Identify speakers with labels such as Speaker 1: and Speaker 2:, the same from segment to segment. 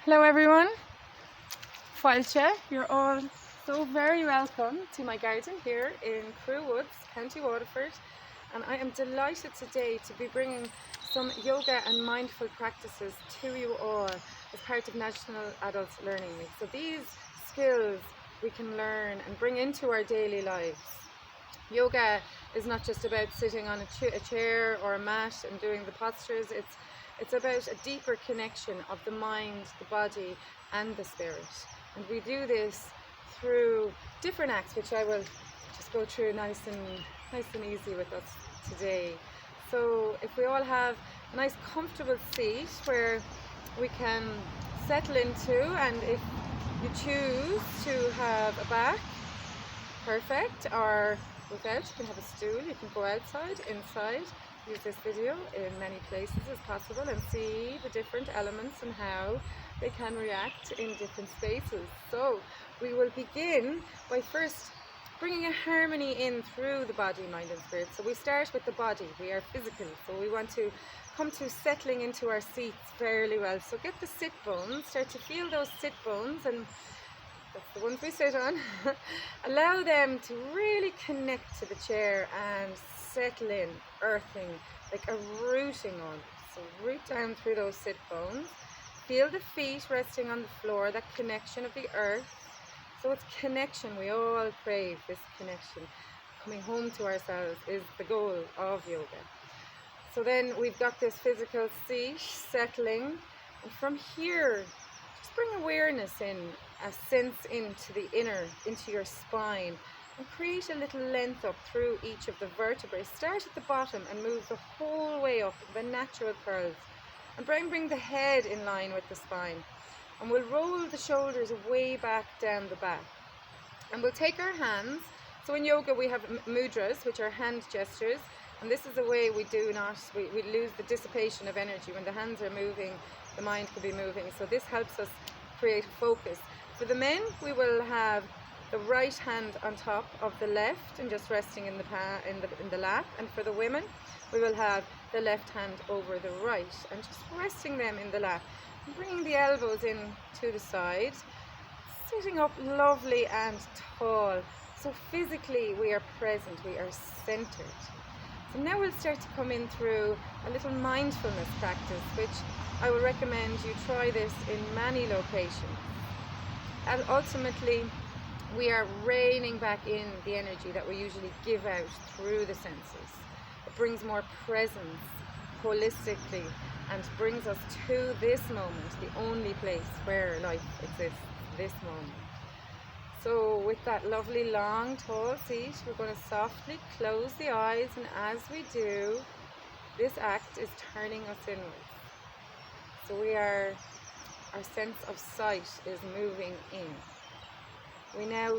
Speaker 1: Hello everyone, Fáilte, you're all so very welcome to my garden here in Crewe Woods, County Waterford, and I am delighted today to be bringing some yoga and mindful practices to you all as part of National Adult Learning Week. So these skills we can learn and bring into our daily lives. Yoga is not just about sitting on a chair or a mat and doing the postures. It's about a deeper connection of the mind, the body and the spirit. And we do this through different acts, which I will just go through nice and easy with us today. So if we all have a nice comfortable seat where we can settle into, and if you choose to have a back, perfect, or without, you can have a stool, you can go outside, inside, use this video in many places as possible and see the different elements and how they can react in different spaces. So we will begin by first bringing a harmony in through the body, mind and spirit. So we start with the body. We are physical, so we want to come to settling into our seats fairly well. So get the sit bones, start to feel those sit bones, and that's the ones we sit on. Allow them to really connect to the chair and settle in, earthing, like a rooting on. So root down through those sit bones. Feel the feet resting on the floor, that connection of the earth. So it's connection, we all crave this connection. Coming home to ourselves is the goal of yoga. So then we've got this physical seat, settling, and from here, just bring awareness in, a sense into the inner, into your spine, and create a little length up through each of the vertebrae. Start at the bottom and move the whole way up, the natural curves. And bring the head in line with the spine. And we'll roll the shoulders way back down the back. And we'll take our hands. So in yoga we have mudras, which are hand gestures. And this is a way we lose the dissipation of energy. When the hands are moving, the mind could be moving. So this helps us create focus. For the men, we will have the right hand on top of the left and just resting in the lap. And for the women, we will have the left hand over the right and just resting them in the lap. And bringing the elbows in to the side, sitting up lovely and tall. So physically we are present, we are centered. So now we'll start to come in through a little mindfulness practice, which I will recommend you try this in many locations. And ultimately, we are reining back in the energy that we usually give out through the senses. It brings more presence holistically and brings us to this moment, the only place where life exists, this moment. So with that lovely long tall seat, we're going to softly close the eyes, and as we do, this act is turning us inwards. So our sense of sight is moving in. We now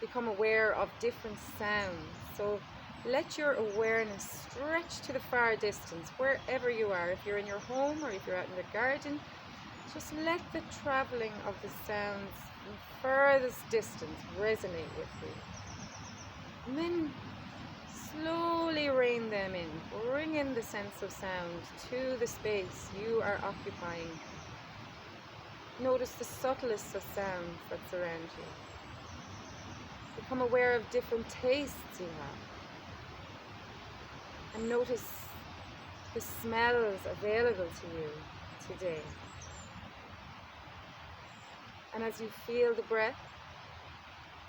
Speaker 1: become aware of different sounds. So let your awareness stretch to the far distance, wherever you are. If you're in your home or if you're out in the garden, just let the traveling of the sounds in furthest distance resonate with you. And then slowly rein them in. Bring in the sense of sound to the space you are occupying. Notice the subtlest of sounds that surround you. Become aware of different tastes you have. And notice the smells available to you today. And as you feel the breath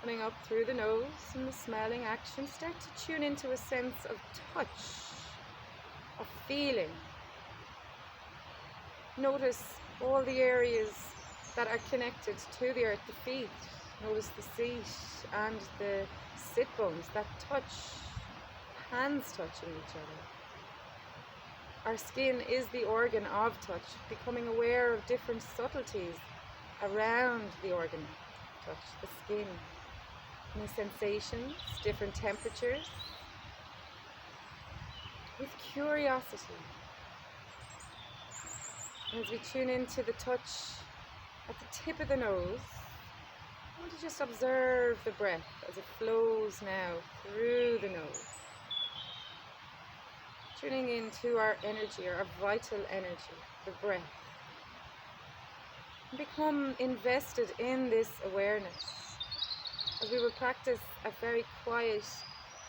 Speaker 1: coming up through the nose and the smelling action, start to tune into a sense of touch, of feeling. Notice all the areas that are connected to the earth, the feet. Notice the seat and the sit bones, that touch, hands touching each other. Our skin is the organ of touch, becoming aware of different subtleties around the organ touch, the skin. New sensations, different temperatures. With curiosity. And as we tune into the touch at the tip of the nose, I want to just observe the breath as it flows now through the nose. Tuning into our energy, our vital energy, the breath. become invested in this awareness as we will practice a very quiet,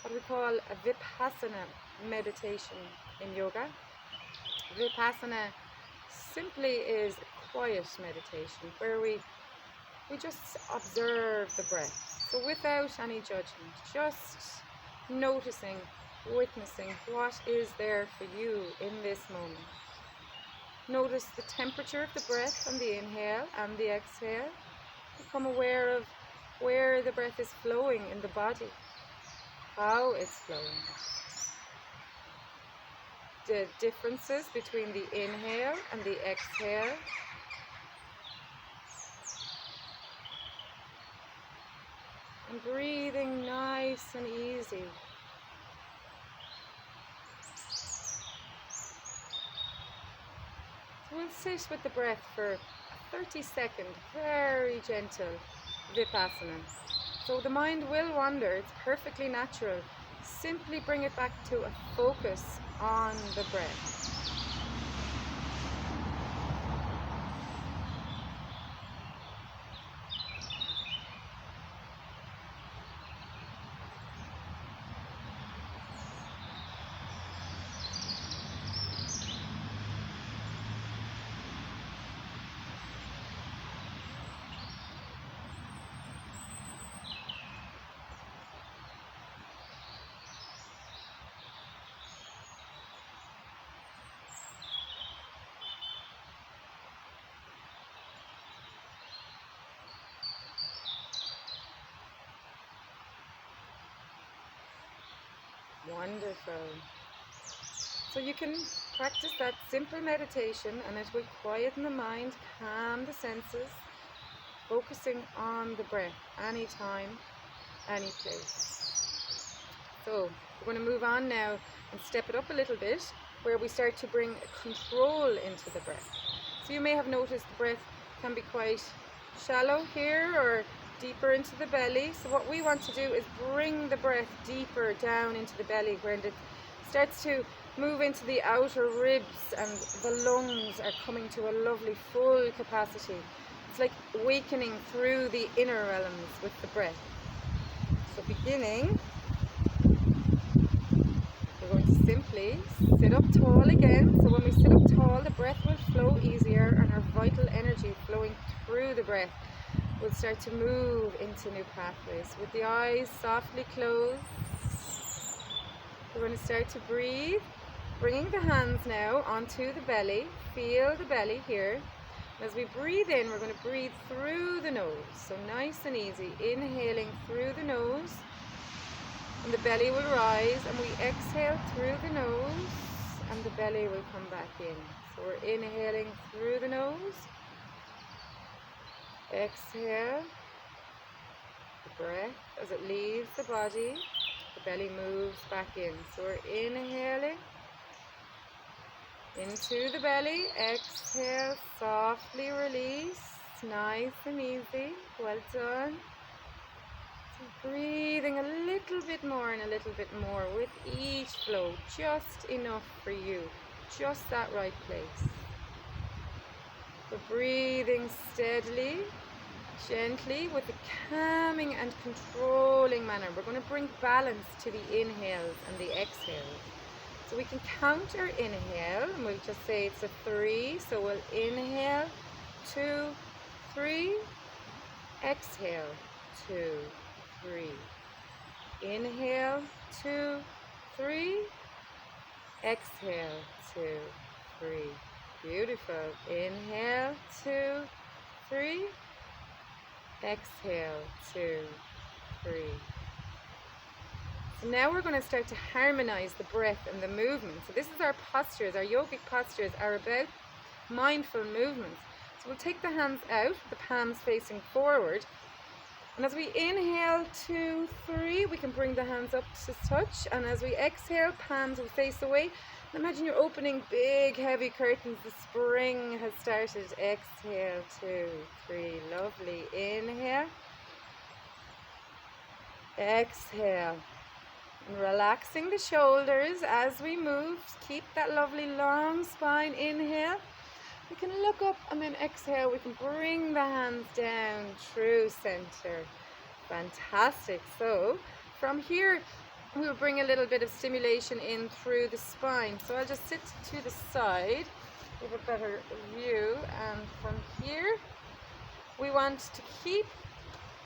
Speaker 1: what we call a Vipassana meditation in yoga. Vipassana simply is a quiet meditation where we just observe the breath. So without any judgment, just noticing, witnessing what is there for you in this moment. Notice the temperature of the breath on the inhale and the exhale. Become aware of where the breath is flowing in the body, how it's flowing. The differences between the inhale and the exhale. And breathing nice and easy. So we'll sit with the breath for a 30-second, very gentle Vipassana. So the mind will wander, it's perfectly natural. Simply bring it back to a focus on the breath. Wonderful. So you can practice that simple meditation and it will quieten the mind, calm the senses, focusing on the breath, anytime, any place. So we're going to move on now and step it up a little bit, where we start to bring control into the breath. So you may have noticed the breath can be quite shallow here or deeper into the belly. So what we want to do is bring the breath deeper down into the belly, where it starts to move into the outer ribs and the lungs are coming to a lovely full capacity. It's like awakening through the inner realms with the breath. So beginning, we're going to simply sit up tall again. So when we sit up tall, the breath will flow easier and our vital energy flowing through the breath will start to move into new pathways. With the eyes softly closed, we're going to start to breathe, bringing the hands now onto the belly. Feel the belly here. As we breathe in, we're going to breathe through the nose. So nice and easy, inhaling through the nose. And the belly will rise, and we exhale through the nose, and the belly will come back in. So we're inhaling through the nose. Exhale. The breath, as it leaves the body, the belly moves back in. So we're inhaling into the belly. Exhale, softly release. Nice and easy. Well done. So breathing a little bit more and a little bit more with each flow. Just enough for you. Just that right place. So breathing steadily, gently, with a calming and controlling manner. We're going to bring balance to the inhales and the exhales. So we can count our inhale, and we'll just say it's a 3. So we'll inhale, 2, 3. Exhale, 2, 3. Inhale, 2, 3. Exhale, 2, 3. Beautiful. Inhale, 2, 3. Exhale, 2, 3. So now we're going to start to harmonize the breath and the movement. So this is our postures. Our yogic postures are about mindful movements. So we'll take the hands out, the palms facing forward. And as we inhale, 2, 3, we can bring the hands up to touch. And as we exhale, palms will face away. And imagine you're opening big, heavy curtains. The spring has started. Exhale, 2, 3. Lovely. Inhale. Exhale. And relaxing the shoulders as we move. Keep that lovely long spine. Inhale. We can look up and then exhale. We can bring the hands down through center. Fantastic. So from here, we'll bring a little bit of stimulation in through the spine. So I'll just sit to the side, give a better view. And from here, we want to keep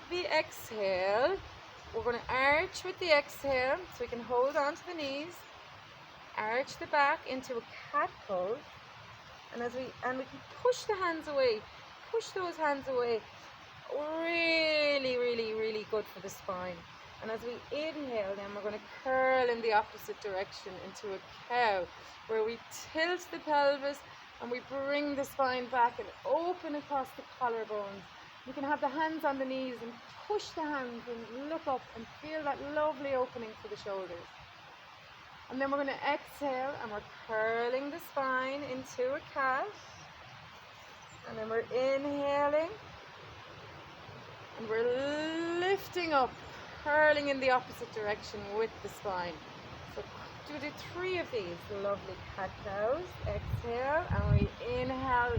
Speaker 1: the exhale. We're going to arch with the exhale, so we can hold on to the knees, arch the back into a cat pose. And we can push the hands away, push those hands away. Really, really, really good for the spine. And as we inhale, then we're going to curl in the opposite direction into a cow, where we tilt the pelvis and we bring the spine back and open across the collarbones. You can have the hands on the knees and push the hands and look up and feel that lovely opening for the shoulders. And then we're going to exhale and we're curling the spine into a cat. And then we're inhaling and we're lifting up, curling in the opposite direction with the spine. So do 3 of these lovely cat cows. Exhale and we inhale,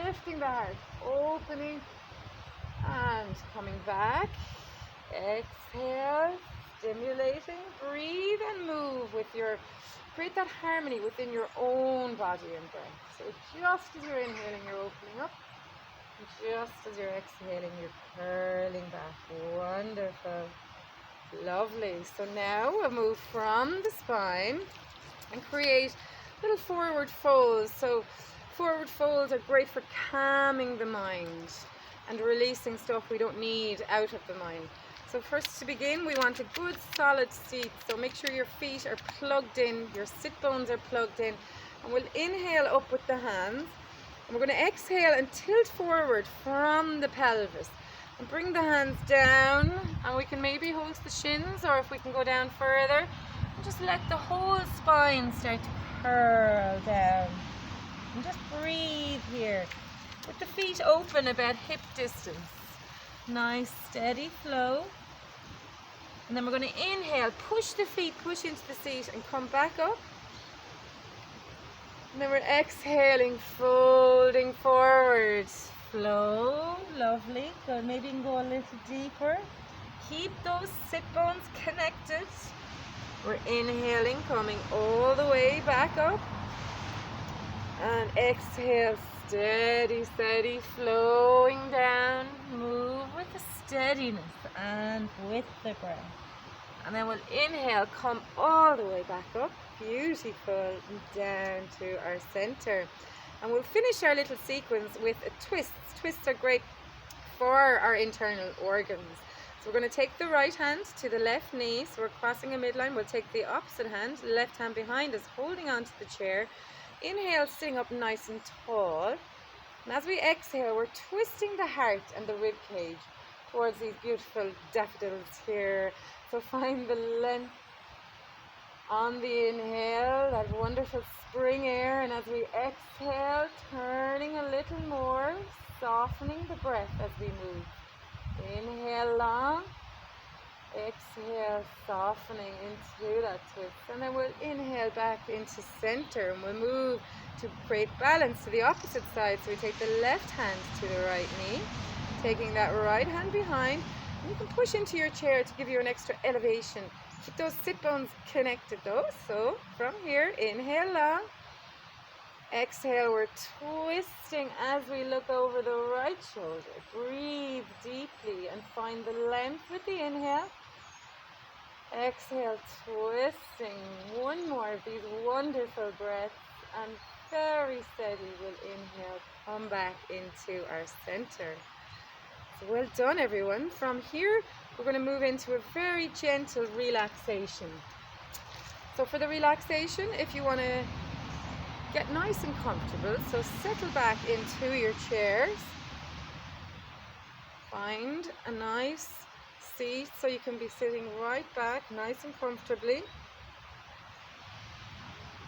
Speaker 1: lifting the heart, opening and coming back. Exhale, stimulating, breathe and move with create that harmony within your own body and breath. So just as you're inhaling, you're opening up, and just as you're exhaling, you're curling back. Wonderful, lovely. So now we'll move from the spine and create little forward folds. So forward folds are great for calming the mind and releasing stuff we don't need out of the mind. So first, to begin, we want a good solid seat. So make sure your feet are plugged in, your sit bones are plugged in. And we'll inhale up with the hands. And we're going to exhale and tilt forward from the pelvis. And bring the hands down. And we can maybe hold the shins, or if we can go down further, and just let the whole spine start to curl down. And just breathe here, with the feet open about hip distance. Nice steady flow. And then we're going to inhale, push the feet, push into the seat and come back up. And then we're exhaling, folding forward. Flow, lovely. Good. Maybe you can go a little deeper. Keep those sit bones connected. We're inhaling, coming all the way back up. And exhale, steady, steady, flowing down. Move with the steadiness and with the breath. And then we'll inhale, come all the way back up. Beautiful. Down to our center. And we'll finish our little sequence with a twist. Twists are great for our internal organs. So we're going to take the right hand to the left knee. So we're crossing a midline. We'll take the opposite hand, left hand behind us, holding onto the chair. Inhale, sitting up nice and tall. And as we exhale, we're twisting the heart and the rib cage towards these beautiful daffodils here. So find the length on the inhale, that wonderful spring air. And as we exhale, turning a little more, softening the breath as we move. Inhale long, exhale, softening into that twist. And then we'll inhale back into center and we'll move to create balance to the opposite side. So we take the left hand to the right knee, taking that right hand behind. And you can push into your chair to give you an extra elevation. Keep those sit bones connected though. So from here, inhale long. Exhale, we're twisting as we look over the right shoulder. Breathe deeply and find the length with the inhale. Exhale, twisting. One more of these wonderful breaths. And very steady, we'll inhale, come back into our center. So well done, everyone. From here, we're going to move into a very gentle relaxation. So for the relaxation, if you want to get nice and comfortable, so settle back into your chairs. Find a nice seat so you can be sitting right back, nice and comfortably.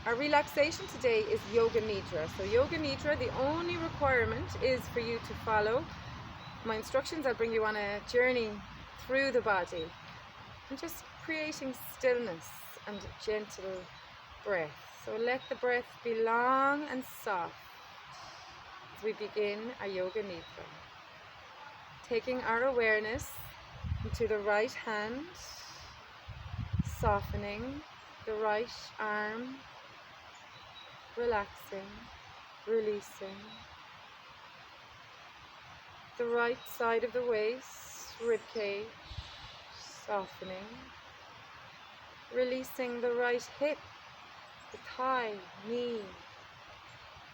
Speaker 1: Our relaxation today is Yoga Nidra. So Yoga Nidra, the only requirement is for you to follow my instructions. I'll bring you on a journey through the body and just creating stillness and gentle breath. So let the breath be long and soft. we begin our Yoga Nidra. Taking our awareness into the right hand, softening the right arm, relaxing, releasing. The right side of the waist, rib cage, softening. Releasing the right hip, the thigh, knee,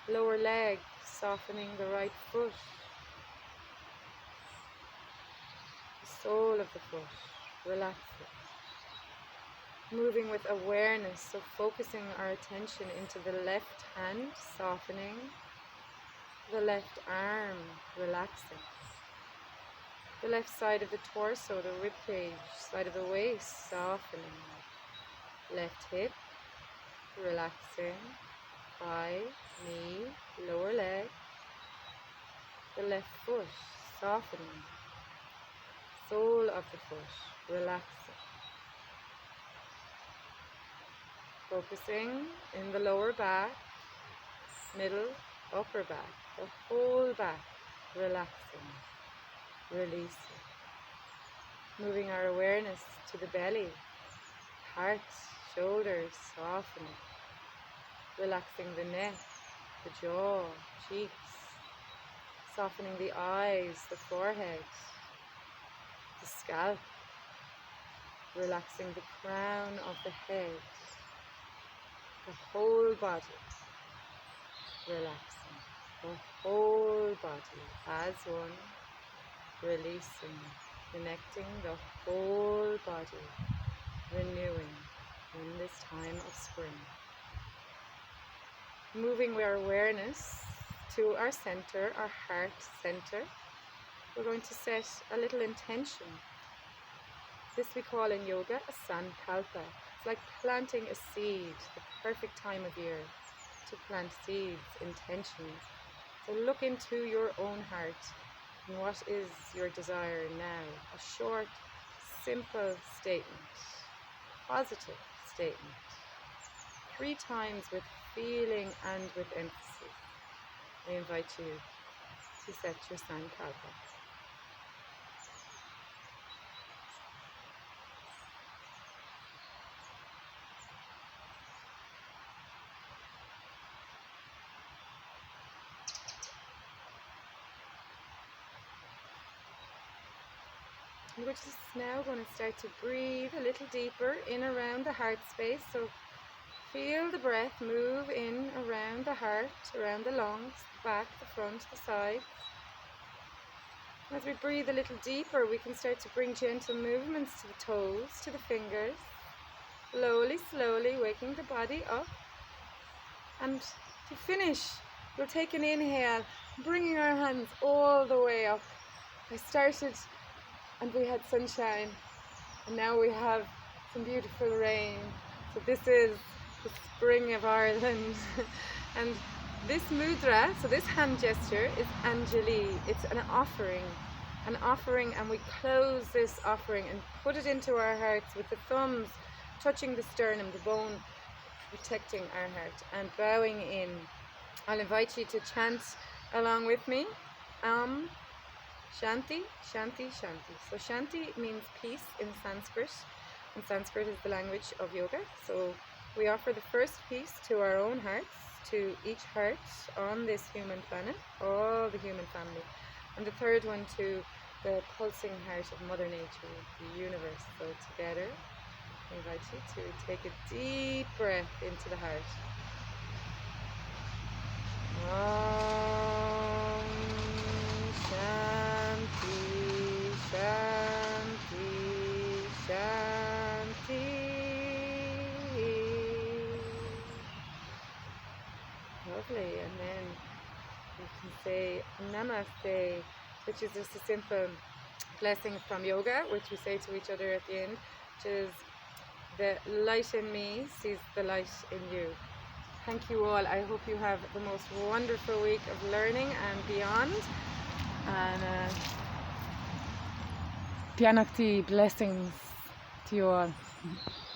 Speaker 1: lower leg, softening the right foot, the sole of the foot, relax it. Moving with awareness, so focusing our attention into the left hand, softening, the left arm, relaxing, the left side of the torso, the rib cage, side of the waist, softening, left hip, relaxing, thigh, knee, lower leg, the left foot, softening, sole of the foot, relaxing. Focusing in the lower back, middle, upper back, the whole back, relaxing, releasing. Moving our awareness to the belly, heart, shoulders, softening. Relaxing the neck, the jaw, cheeks, softening the eyes, the forehead, the scalp, relaxing the crown of the head, the whole body, relaxing the whole body as one, releasing, connecting the whole body, renewing in this time of spring. Moving our awareness to our center, our heart center, we're going to set a little intention. This we call in yoga a sankalpa. It's like planting a seed, the perfect time of year to plant seeds, intentions. So look into your own heart and what is your desire now. A short, simple statement, positive statement. 3 times with feeling and with emphasis. I invite you to set your sankalpa. We're just now going to start to breathe a little deeper in around the heart space. So feel the breath move in around the heart, around the lungs, the back, the front, the sides. As we breathe a little deeper, we can start to bring gentle movements to the toes, to the fingers. Slowly, slowly waking the body up. And to finish, we'll take an inhale, bringing our hands all the way up. I started and we had sunshine, and now we have some beautiful rain. So this is the spring of Ireland. And this mudra, so this hand gesture, is Anjali. It's an offering, and we close this offering and put it into our hearts with the thumbs touching the sternum, the bone protecting our heart, and bowing in. I'll invite you to chant along with me. Shanti, Shanti, Shanti. So Shanti means peace in Sanskrit, and Sanskrit is the language of yoga. So we offer the first piece to our own hearts, to each heart on this human planet, all the human family, and the third one to the pulsing heart of Mother Nature, the universe. So together, I invite you to take a deep breath into the heart. Om Shanti, Shanti, Shanti. Lovely. And then you can say Namaste, which is just a simple blessing from yoga, which we say to each other at the end, which is the light in me sees the light in you. Thank you all. I hope you have the most wonderful week of learning and beyond. And Pianakti, blessings to you all.